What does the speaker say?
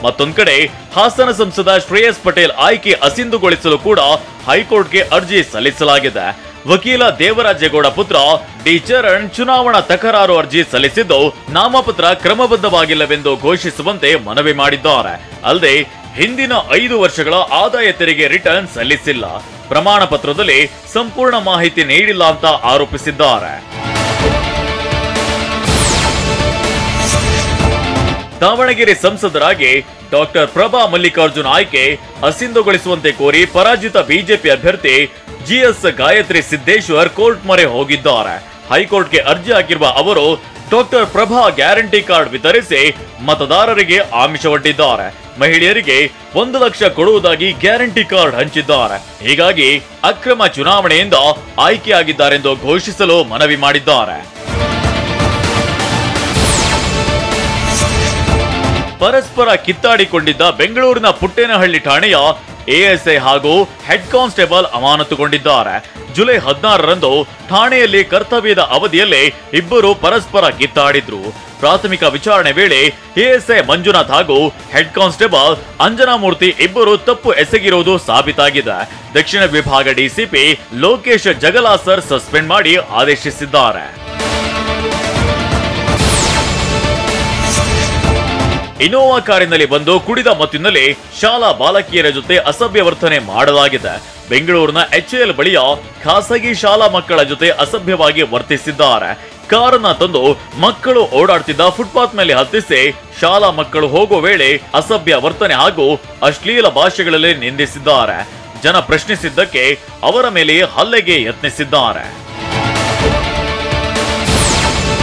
ಮತ್ತೊಂದು ಕಡೆ ಹಾಸನ ಸಂಸದ ಶ್ರೇಯಸ್ ಪಟೇಲ್ ಆಯ್ಕೆ ಅಸಿಂಧುಗೊಳಿಸಲು ಕೂಡ ಹೈಕೋರ್ಟ್ಗೆ ಅರ್ಜಿ ಸಲ್ಲಿಸಲಾಗಿದೆ. ವಕೀಲ ದೇವರಾಜೇಗೌಡ ಪುತ್ರ ಡಿ ಚರಣ್ ಚುನಾವಣಾ ತಕರಾರು ಅರ್ಜಿ ಸಲ್ಲಿಸಿದ್ದು ನಾಮಪತ್ರ ಕ್ರಮಬದ್ಧವಾಗಿಲ್ಲವೆಂದು ಘೋಷಿಸುವಂತೆ ಮನವಿ ಮಾಡಿದ್ದಾರೆ. ಅಲ್ಲದೆ ಹಿಂದಿನ 5 ವರ್ಷಗಳ ಆದಾಯ ತೆರಿಗೆ ರಿಟರ್ನ್ ಸಲ್ಲಿಸಿಲ್ಲ, ಪ್ರಮಾಣ ಪತ್ರದಲ್ಲಿ ಸಂಪೂರ್ಣ ಮಾಹಿತಿ ನೀಡಿಲ್ಲ ಅಂತ ಆರೋಪಿಸಿದ್ದಾರೆ. ದಾವಣಗೆರೆ ಸಂಸದರಾಗಿ ಡಾಕ್ಟರ್ ಪ್ರಭಾ ಮಲ್ಲಿಕಾರ್ಜುನ್ ಆಯ್ಕೆ ಅಸಿಂಧುಗೊಳಿಸುವಂತೆ ಕೋರಿ ಪರಾಜಿತ ಬಿಜೆಪಿ ಅಭ್ಯರ್ಥಿ ಜಿಎಸ್ ಗಾಯತ್ರಿ ಸಿದ್ದೇಶ್ವರ್ ಕೋರ್ಟ್ ಮೊರೆ ಹೋಗಿದ್ದಾರೆ. ಹೈಕೋರ್ಟ್ಗೆ ಅರ್ಜಿ ಹಾಕಿರುವ ಅವರು ಡಾಕ್ಟರ್ ಪ್ರಭಾ ಗ್ಯಾರಂಟಿ ಕಾರ್ಡ್ ವಿತರಿಸಿ ಮತದಾರರಿಗೆ ಆಮಿಷವೊಡ್ಡಿದ್ದಾರೆ. ಮಹಿಳೆಯರಿಗೆ 1 ಲಕ್ಷ ಕೊಡುವುದಾಗಿ ಗ್ಯಾರಂಟಿ ಕಾರ್ಡ್ ಹಂಚಿದ್ದಾರೆ. ಹೀಗಾಗಿ ಅಕ್ರಮ ಚುನಾವಣೆಯಿಂದ ಆಯ್ಕೆಯಾಗಿದ್ದಾರೆಂದು ಘೋಷಿಸಲು ಮನವಿ ಮಾಡಿದ್ದಾರೆ. ಪರಸ್ಪರ ಕಿತ್ತಾಡಿಕೊಂಡಿದ್ದ ಬೆಂಗಳೂರಿನ ಪುಟ್ಟೇನಹಳ್ಳಿ ಠಾಣೆಯ ಎಎಸ್ಐ ಹಾಗೂ ಹೆಡ್ ಕಾನ್ಸ್ಟೇಬಲ್ ಅಮಾನತುಗೊಂಡಿದ್ದಾರೆ. ಜುಲೈ 16ರಂದು ಠಾಣೆಯಲ್ಲಿ ಕರ್ತವ್ಯದ ಅವಧಿಯಲ್ಲೇ ಇಬ್ಬರು ಪರಸ್ಪರ ಕಿತ್ತಾಡಿದ್ರು. ಪ್ರಾಥಮಿಕ ವಿಚಾರಣೆ ವೇಳೆ ಎಎಸ್ಐ ಮಂಜುನಾಥ್ ಹಾಗೂ ಹೆಡ್ ಕಾನ್ಸ್ಟೇಬಲ್ ಅಂಜನಾಮೂರ್ತಿ ಇಬ್ಬರು ತಪ್ಪು ಎಸಗಿರುವುದು ಸಾಬೀತಾಗಿದೆ. ದಕ್ಷಿಣ ವಿಭಾಗ ಡಿಸಿಪಿ ಲೋಕೇಶ್ ಜಗಲಾಸರ್ ಸಸ್ಪೆಂಡ್ ಮಾಡಿ ಆದೇಶಿಸಿದ್ದಾರೆ. ಇನೋವಾ ಕಾರಿನಲ್ಲಿ ಬಂದು ಕುಡಿದ ಮತ್ತಿನಲ್ಲಿ ಶಾಲಾ ಬಾಲಕಿಯರ ಜೊತೆ ಅಸಭ್ಯ ವರ್ತನೆ ಮಾಡಲಾಗಿದೆ. ಬೆಂಗಳೂರಿನ HAL ಬಳಿಯ ಖಾಸಗಿ ಶಾಲಾ ಮಕ್ಕಳ ಜೊತೆ ಅಸಭ್ಯವಾಗಿ ವರ್ತಿಸಿದ್ದಾರೆ. ಕಾರನ್ನ ತಂದು ಮಕ್ಕಳು ಓಡಾಡ್ತಿದ್ದ ಫುಟ್ಪಾತ್ ಮೇಲೆ ಹತ್ತಿಸಿ ಶಾಲಾ ಮಕ್ಕಳು ಹೋಗುವ ವೇಳೆ ಅಸಭ್ಯ ವರ್ತನೆ ಹಾಗೂ ಅಶ್ಲೀಲ ಭಾಷೆಗಳಲ್ಲಿ ನಿಂದಿಸಿದ್ದಾರೆ. ಜನ ಪ್ರಶ್ನಿಸಿದ್ದಕ್ಕೆ ಅವರ ಮೇಲೆ ಹಲ್ಲೆಗೆ ಯತ್ನಿಸಿದ್ದಾರೆ.